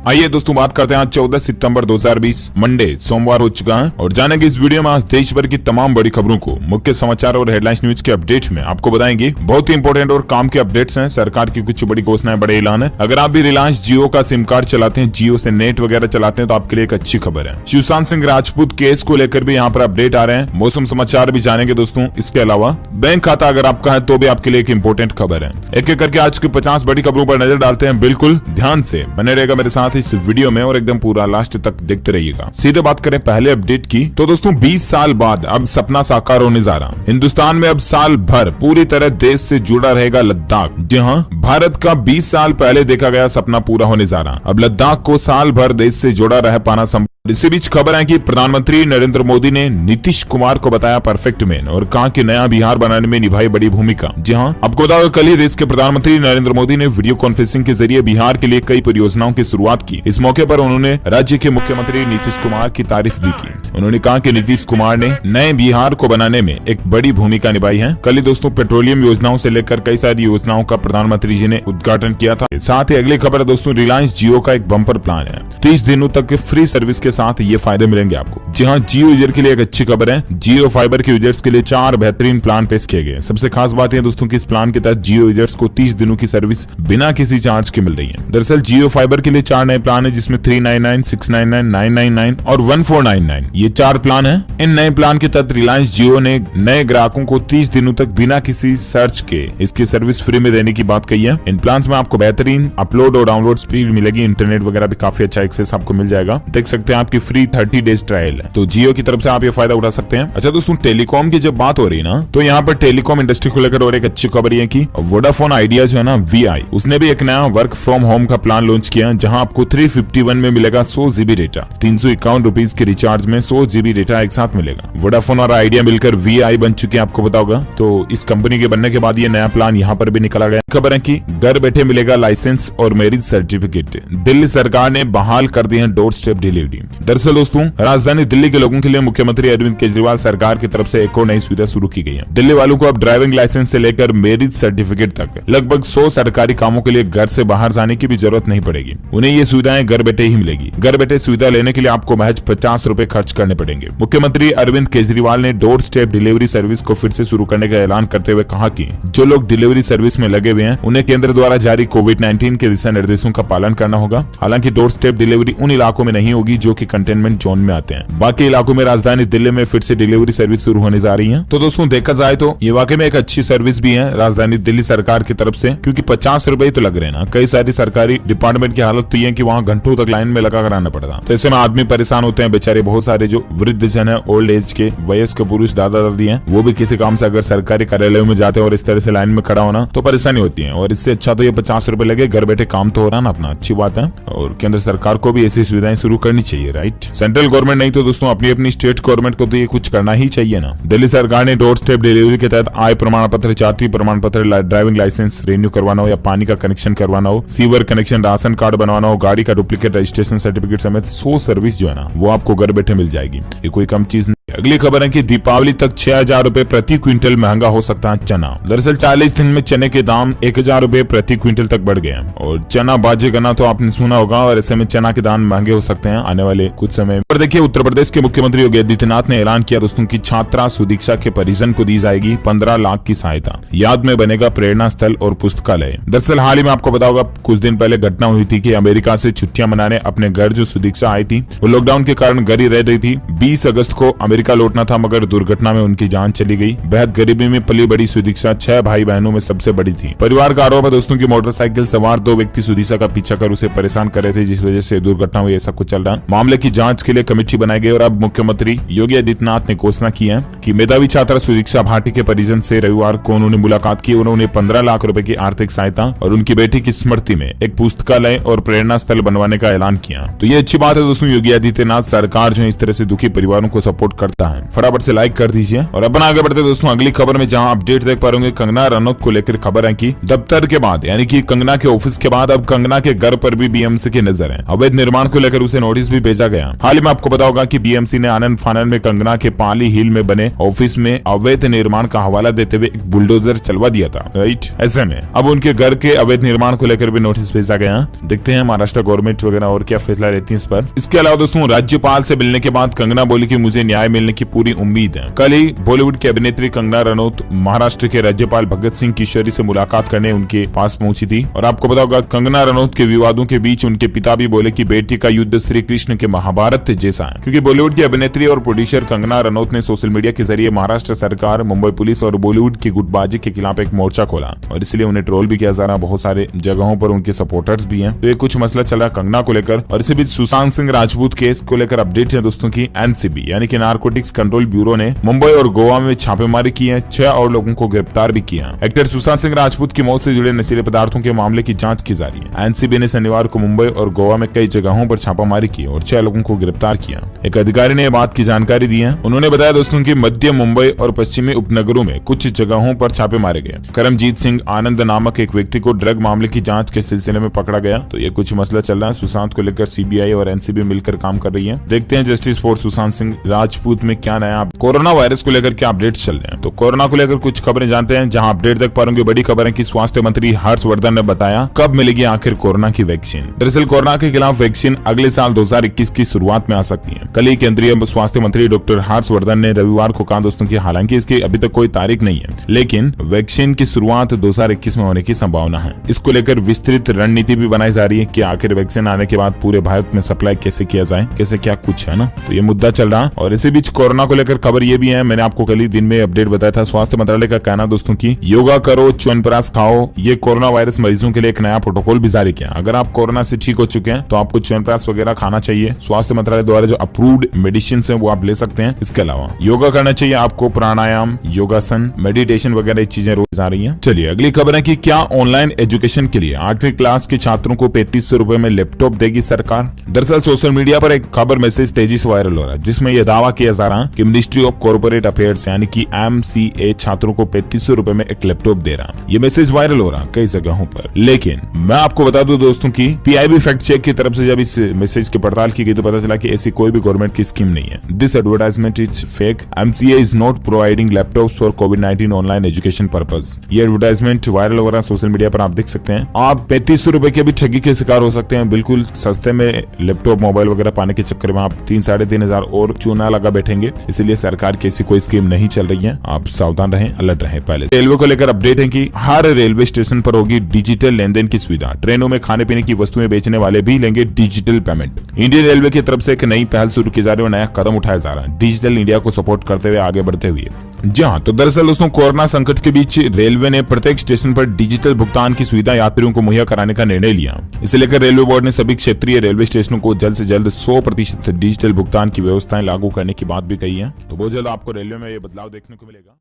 आइए दोस्तों बात करते हैं आज 14 सितंबर 2020 मंडे सोमवार हो चुका है और जानेंगे इस वीडियो में आज देश भर की तमाम बड़ी खबरों को। मुख्य समाचार और हेडलाइंस न्यूज के अपडेट में आपको बताएंगे। बहुत ही इंपॉर्टेंट और काम के अपडेट्स हैं। सरकार की कुछ बड़ी घोषणाएं, बड़े ऐलान है। अगर आप भी रिलायंस जियो का सिम कार्ड चलाते हैं, जियो से नेट वगैरह चलाते हैं, तो आपके लिए एक अच्छी खबर है। सुशांत सिंह राजपूत केस को लेकर भी यहाँ पर अपडेट आ रहे हैं। मौसम समाचार भी जानेंगे दोस्तों। इसके अलावा बैंक खाता अगर आपका है तो भी आपके लिए एक इंपॉर्टेंट खबर है। एक एक करके आज की 50 बड़ी खबरों पर नजर डालते हैं। बिल्कुल ध्यान से बने रहेगा मेरे साथ इस वीडियो में और एकदम पूरा लास्ट तक देखते रहिएगा। सीधे बात करें पहले अपडेट की तो दोस्तों 20 साल बाद अब सपना साकार होने जा रहा। हिंदुस्तान में अब साल भर पूरी तरह देश से जुड़ा रहेगा लद्दाख। जी हाँ, भारत का 20 साल पहले देखा गया सपना पूरा होने जा रहा। अब लद्दाख को साल भर देश से जुड़ा रह पाना संभव। इसी बीच खबर है कि प्रधानमंत्री नरेंद्र मोदी ने नीतीश कुमार को बताया परफेक्ट मैन और कहा कि नया बिहार बनाने में निभाई बड़ी भूमिका। जी हां, आपको बताओ कल ही देश के प्रधानमंत्री नरेंद्र मोदी ने वीडियो कॉन्फ्रेंसिंग के जरिए बिहार के लिए कई परियोजनाओं की शुरुआत की। इस मौके पर उन्होंने राज्य के मुख्यमंत्री नीतीश कुमार की तारीफ भी की। उन्होंने कहा कि नीतीश कुमार ने नए बिहार को बनाने में एक बड़ी भूमिका निभाई है। कल ही दोस्तों पेट्रोलियम योजनाओं से लेकर कई सारी योजनाओं का प्रधानमंत्री जी ने उद्घाटन किया था। साथ ही अगली खबर है दोस्तों, रिलायंस जियो का एक बम्पर प्लान है। 30 दिनों तक फ्री सर्विस के साथ ये फायदे मिलेंगे आपको। जी हाँ, जियो यूजर के लिए एक अच्छी खबर है। जियो फाइबर के यूजर्स के लिए 4 बेहतरीन प्लान पेश किए गए। सबसे खास बात है दोस्तों कि इस प्लान के तहत जियो यूजर्स को 30 दिनों की सर्विस बिना किसी चार्ज के मिल रही है। दरअसल जियो फाइबर के लिए 4 नए प्लान है, जिसमें 399, 699, 999 और 1499 ये 4 प्लान है। इन नए प्लान के तहत रिलायंस जियो ने नए ग्राहकों को 30 दिनों तक बिना किसी सर्च के इसकी सर्विस फ्री में देने की बात कही है। इन प्लान में आपको बेहतरीन अपलोड और डाउनलोड स्पीड मिलेगी। इंटरनेट वगैरह भी काफी अच्छा एक्सेस आपको मिल जाएगा। देख सकते हैं आपकी फ्री 30 डेज ट्रायल है, तो जियो की तरफ से आप ये फायदा उठा सकते हैं। अच्छा दोस्तों, टेलीकॉम की जब बात हो रही है ना, तो यहाँ पर टेलीकॉम इंडस्ट्री को लेकर और एक अच्छी खबर ये की वोडाफोन आइडिया जो है ना VI, उसने भी एक नया वर्क फ्रॉम होम का प्लान लॉन्च किया, जहां आपको 351 में मिलेगा 100 GB डेटा। 351 रुपीज के रिचार्ज में 100 GB डेटा एक साथ मिलेगा। वोडाफोन और आइडिया मिलकर VI बन चुके हैं, आपको पता होगा। तो इस कंपनी के बनने के बाद ये नया प्लान यहाँ पर भी निकाला गया। खबर है कि घर बैठे मिलेगा लाइसेंस और मैरिज सर्टिफिकेट। दिल्ली सरकार ने बहाल कर दी है डोर स्टेप डिलीवरी। दरअसल दोस्तों, राजधानी दिल्ली के लोगों के लिए मुख्यमंत्री अरविंद केजरीवाल सरकार की तरफ से एक और नई सुविधा शुरू की गई है। दिल्ली वालों को अब ड्राइविंग लाइसेंस से लेकर मैरिज सर्टिफिकेट तक लगभग 100 सरकारी कामों के लिए घर से बाहर जाने की भी जरूरत नहीं पड़ेगी। उन्हें ये सुविधाएं घर बैठे ही मिलेगी। घर बैठे सुविधा लेने के लिए आपको महज 50 रुपए खर्च करने पड़ेंगे। मुख्यमंत्री अरविंद केजरीवाल ने डोर स्टेप डिलीवरी सर्विस को फिर से शुरू करने का ऐलान करते हुए कहा कि जो लोग डिलीवरी सर्विस में लगे हुए हैं उन्हें केंद्र द्वारा जारी कोविड-19 के दिशा निर्देशों का पालन करना होगा। हालांकि डोर स्टेप डिलीवरी उन इलाकों में नहीं होगी जो कि कंटेनमेंट जोन में आते हैं। बाकी इलाकों में राजधानी दिल्ली में फिर से डिलीवरी सर्विस शुरू होने जा रही है। तो दोस्तों देखा जाए तो ये वाकई में एक अच्छी सर्विस भी है राजधानी दिल्ली सरकार की तरफ से, क्योंकि 50 रुपए तो लग रहे हैं ना। कई सारी सरकारी डिपार्टमेंट की हालत तो ये है कि वहाँ घंटों तक लाइन में लगा कराना पड़ता। तो ऐसे में आदमी परेशान होते हैं बेचारे। बहुत सारे जो वृद्ध जन है, ओल्ड एज के वयस्क पुरुष दादा दादी हैं, वो भी किसी काम से अगर सरकारी कार्यालयों में जाते हैं और इस तरह से लाइन में खड़ा होना तो परेशानी होती है। और इससे अच्छा तो ये 50 रुपए लगे, घर बैठे काम तो हो रहा ना अपना, अच्छी बात है। और केंद्र सरकार को भी ऐसी सुविधाएं शुरू करनी चाहिए, राइट। सेंट्रल गवर्नमेंट नहीं तो दोस्तों अपनी स्टेट गवर्नमेंट को तो ये कुछ करना ही चाहिए ना। दिल्ली सरकार ने डोर स्टेप डिलीवरी के तहत आय प्रमाण पत्र, जाति प्रमाण पत्र, ड्राइविंग लाइसेंस रिन्यू करवाना हो या पानी का कनेक्शन करवाना हो, सीवर कनेक्शन, राशन कार्ड बनवाना हो, गाड़ी का डुप्लीकेट रजिस्ट्रेशन सर्टिफिकेट समेत 100 सर्विस जो है ना वो आपको घर बैठे मिल जाएगी। ये कोई कम चीज नहीं। अगली खबर है कि दीपावली तक 6000 रुपए प्रति क्विंटल महंगा हो सकता है चना। दरअसल 40 दिन में चने के दाम 1000 रुपए प्रति क्विंटल तक बढ़ गए हैं और चना बाजेगना तो आपने सुना होगा। और ऐसे में चना के दाम महंगे हो सकते हैं आने वाले कुछ समय पर। देखिए, उत्तर प्रदेश के मुख्यमंत्री योगी आदित्यनाथ ने ऐलान किया दोस्तों की छात्रा सुदीक्षा के परिजन को दी जाएगी 15 लाख की सहायता। याद में बनेगा प्रेरणा स्थल और पुस्तकालय। दरअसल हाल ही में आपको पता होगा कुछ दिन पहले घटना हुई थी कि अमेरिका से छुट्टियां मनाने अपने घर जो सुदीक्षा आई थी वो लॉकडाउन के कारण घर ही रह रही थी। 20 अगस्त को अमेरिका लौटना था मगर दुर्घटना में उनकी जान चली गई। बेहद गरीबी में पली बड़ी सुदीक्षा 6 भाई बहनों में सबसे बड़ी थी। परिवार का आरोप है दोस्तों की मोटरसाइकिल सवार 2 व्यक्ति सुदीक्षा का पीछा कर उसे परेशान कर रहे थे, जिस वजह से दुर्घटना हुई। ऐसा कुछ चल रहा है। मामले की जांच के लिए कमेटी बनाई गई और अब मुख्यमंत्री योगी आदित्यनाथ ने घोषणा की है कि मेधावी छात्रा सुदीक्षा भाटी के परिजन से रविवार को उन्होंने मुलाकात की। उन्होंने 15 लाख रुपए की आर्थिक सहायता और उनकी बेटी की स्मृति में एक पुस्तकालय और प्रेरणा स्थल बनवाने का ऐलान किया। तो ये अच्छी बात है दोस्तों। योगी आदित्यनाथ सरकार जो इस तरह से दुखी परिवारों को सपोर्ट करते उठता है। फटाफट से लाइक कर दीजिए और अपन आगे बढ़ते दोस्तों अगली खबर में, जहां अपडेट देख पा रहे होंगे कंगना रनौत को लेकर खबर है कि दफ्तर के बाद यानी कि कंगना के ऑफिस के बाद अब कंगना के घर पर भी बीएमसी की नजर है। अवैध निर्माण को लेकर उसे नोटिस भी भेजा गया। हाल ही में आपको पता होगा कि बीएमसी ने आनंद फानन में कंगना के पाली हिल में बने ऑफिस में अवैध निर्माण का हवाला देते हुए एक बुलडोजर चलवा दिया था, राइट। ऐसे में अब उनके घर के अवैध निर्माण को लेकर भी नोटिस भेजा गया। देखते हैं महाराष्ट्र गवर्नमेंट वगैरह और क्या फैसला लेती है इस पर। इसके अलावा दोस्तों राज्यपाल से मिलने के बाद कंगना बोली कि मुझे न्याय मिलने की पूरी उम्मीद है। कल ही बॉलीवुड की अभिनेत्री कंगना रनौत महाराष्ट्र के राज्यपाल भगत सिंह किशोरी से मुलाकात करने उनके पास पहुंची थी। और आपको पता होगा कंगना रनौत के विवादों के बीच उनके पिता भी बोले कि बेटी का युद्ध श्री कृष्ण के महाभारत जैसा है, क्योंकि बॉलीवुड की अभिनेत्री और प्रोड्यूसर कंगना रनौत ने सोशल मीडिया के जरिए महाराष्ट्र सरकार, मुंबई पुलिस और बॉलीवुड की गुटबाजी के खिलाफ एक मोर्चा खोला और इसलिए उन्हें ट्रोल भी किया जा रहा। बहुत सारे जगहों पर उनके सपोर्टर्स भी हैं। तो ये कुछ मसला चला कंगना को लेकर। और इसी बीच सुशांत सिंह राजपूत केस को लेकर अपडेट है दोस्तों की एनसीबी यानी कि नारकोटिक्स कंट्रोल ब्यूरो ने मुंबई और गोवा में छापेमारी की है। 6 और लोगों को गिरफ्तार भी किया। एक्टर सुशांत सिंह राजपूत की मौत से जुड़े नशीले पदार्थों के मामले की जांच की जा रही है। एनसीबी ने शनिवार को मुंबई और गोवा में कई जगहों पर छापामारी की और 6 लोगों को गिरफ्तार किया। एक अधिकारी ने बात की जानकारी दी है। उन्होंने बताया दोस्तों की मध्य मुंबई और पश्चिमी उपनगरों में कुछ जगहों पर छापे मारे गए। करमजीत सिंह आनंद नामक एक व्यक्ति को ड्रग मामले की जांच के सिलसिले में पकड़ा गया। तो ये कुछ मसला चल रहा है। सुशांत को लेकर सीबीआई और एनसीबी मिलकर काम कर रही है। देखते हैं जस्टिस फॉर सुशांत सिंह राजपूत में क्या नया। कोरोना वायरस को लेकर क्या अपडेट चल रहे हैं, तो कोरोना को लेकर कुछ खबरें जानते हैं। जहां अपडेट देख पा रहे होंगे बड़ी खबर है कि स्वास्थ्य मंत्री हर्षवर्धन ने बताया कब मिलेगी आखिर कोरोना की वैक्सीन। दरअसल कोरोना के खिलाफ वैक्सीन अगले साल 2021 की शुरुआत में आ सकती है। कल ही केंद्रीय स्वास्थ्य मंत्री डॉक्टर हर्षवर्धन ने रविवार को कहा दोस्तों की हालांकि इसकी अभी तक कोई तारीख नहीं है, लेकिन वैक्सीन की शुरुआत 2021 में होने की संभावना है। इसको लेकर विस्तृत रणनीति भी बनाई जा रही है कि आखिर वैक्सीन आने के बाद पूरे भारत में सप्लाई कैसे किया जाए, कैसे क्या कुछ है ना। तो ये मुद्दा चल रहा। और इसी बीच कोरोना को लेकर खबर ये भी है, मैंने आपको कल ही दिन में अपडेट बताया था। स्वास्थ्य मंत्रालय का कहना दोस्तों की योगा करो, च्यवनप्राश खाओ। ये कोरोना वायरस मरीजों के लिए एक नया प्रोटोकॉल भी जारी किया। अगर आप कोरोना से ठीक हो चुके हैं तो आपको च्यवनप्राश वगैरह खाना चाहिए। स्वास्थ्य मंत्रालय द्वारा जो अप्रूव्ड मेडिसिन है वो आप ले सकते हैं। इसके अलावा योगा करना चाहिए आपको, प्राणायाम, योगासन, मेडिटेशन वगैरह चीजें रोज आ रही हैं। चलिए अगली खबर है कि क्या ऑनलाइन एजुकेशन के लिए 8वीं क्लास के छात्रों को 3500 रुपए में लैपटॉप देगी सरकार। दरअसल सोशल मीडिया पर एक खबर मैसेज तेजी से वायरल हो रहा है, जिसमें यह दावा किया जा रहा है कि मिनिस्ट्री ऑफ कॉर्पोरेट अफेयर्स यानी कि MCA छात्रों को 3500 रुपए में एक लैपटॉप दे रहा है। ये मैसेज वायरल हो रहा है कई जगहों पर। लेकिन मैं आपको बता दूं दोस्तों की PIB फैक्ट चेक की तरफ से जब इस मैसेज की पड़ताल की गई तो पता चला कि ऐसी कोई भी गवर्नमेंट की स्कीम नहीं है। This advertisement is fake. MCA is not providing laptops for covid online education purpose. ये एडवर्टाइजमेंट वायरल हो रहा है सोशल मीडिया पर, आप देख सकते हैं। आप 3500 रुपए के भी ठगी के शिकार हो सकते हैं। बिल्कुल सस्ते में लैपटॉप मोबाइल वगैरह पाने के चक्कर में आप 3-3,500 और चूना लगा बैठेंगे। इसलिए सरकार की ऐसी कोई स्कीम नहीं चल रही है। आप सावधान रहें, अलर्ट रहें। पहले रेलवे को लेकर अपडेट है कि हर रेलवे स्टेशन पर होगी डिजिटल लेनदेन की सुविधा। ट्रेनों में खाने पीने की वस्तुएं बेचने वाले भी लेंगे डिजिटल पेमेंट। इंडियन रेलवे की तरफ से एक नई पहल शुरू की जा रही है, नया कदम उठाया जा रहा है डिजिटल इंडिया को सपोर्ट करते हुए, आगे बढ़ते हुए। जहां तो दरअसल दोस्तों कोरोना संकट के बीच रेलवे ने प्रत्येक स्टेशन पर डिजिटल भुगतान की सुविधा यात्रियों को मुहैया कराने का निर्णय लिया। इसे लेकर रेलवे बोर्ड ने सभी क्षेत्रीय रेलवे स्टेशनों को जल्द से जल्द 100% डिजिटल भुगतान की व्यवस्थाएं लागू करने की बात भी कही है। तो बहुत जल्द आपको रेलवे में ये बदलाव देखने को मिलेगा।